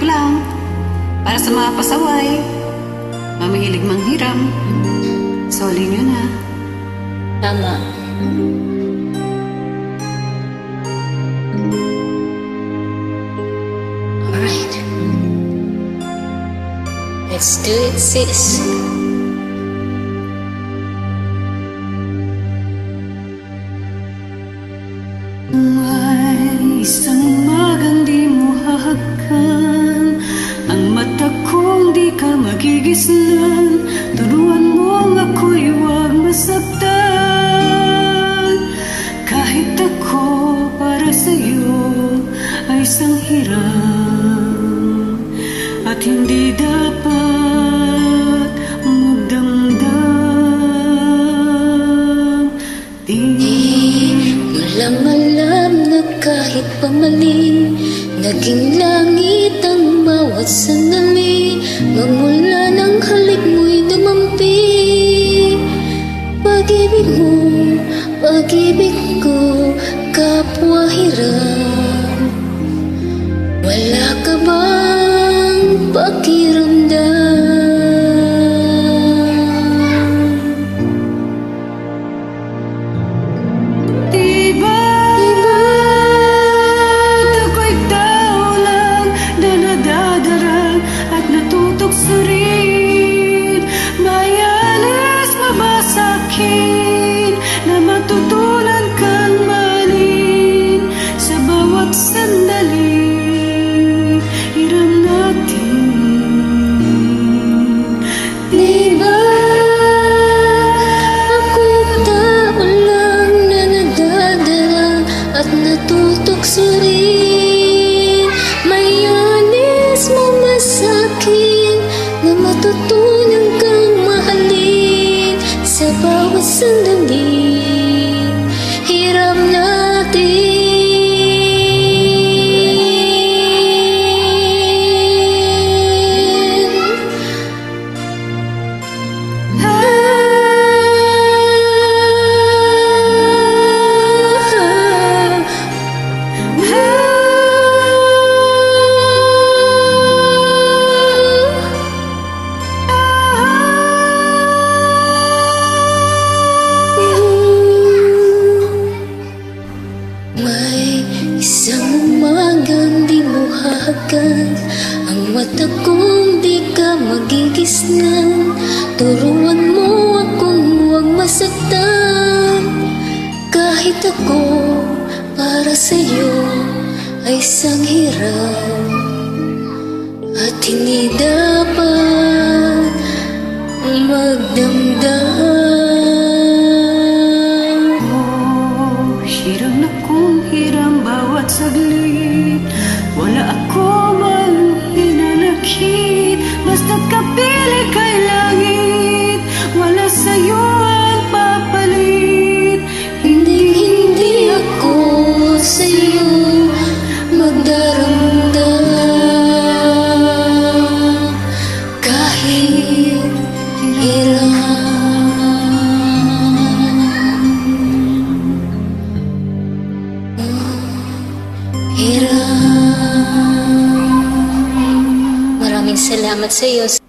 ko lang. Para sa mga pasaway, mamahilig manghiram. Soli nyo na. Tama. Alright. Let's do it, sis. May isang umagang di mo hahagkan, ang mata kong di ka magigisnan. Turuan mo ako'y huwag masaktan. Kahit ako para sa'yo ay isang hiram, at hindi dapat magdamdam. Di ko lang alam na kahit pamaling naging langit ang bawat sandali. Magmula ng halik mo'y dumampi. Pag-ibig mo, pag-ibig ko, kapwa hiram. Wala ka bang pakiramdam? Na matutunan kang mahalin sa bawat sandali. Hiram natin. Di ba ako'y tao lang na nadadala at natutokso rin? May anis mo masakin na matutunan kang mahalin sa bawat sandali. Hiram natin. May isang umagang di mo hahagkan, ang mata kong di ka magigisnan. Turuan mo akong huwag masaktan. Kahit ako para sa'yo ay isang hiram, at hindi dapat magdamdam. Hiram na kung hiram bawat saglit. Wala ako mang hinanakit. Basta't kapiling kay langit, wala sa'yo ang papalit. Hindi ako sa'yo magdaramdam. Kahit hiram. Maraming salamat sa iyo.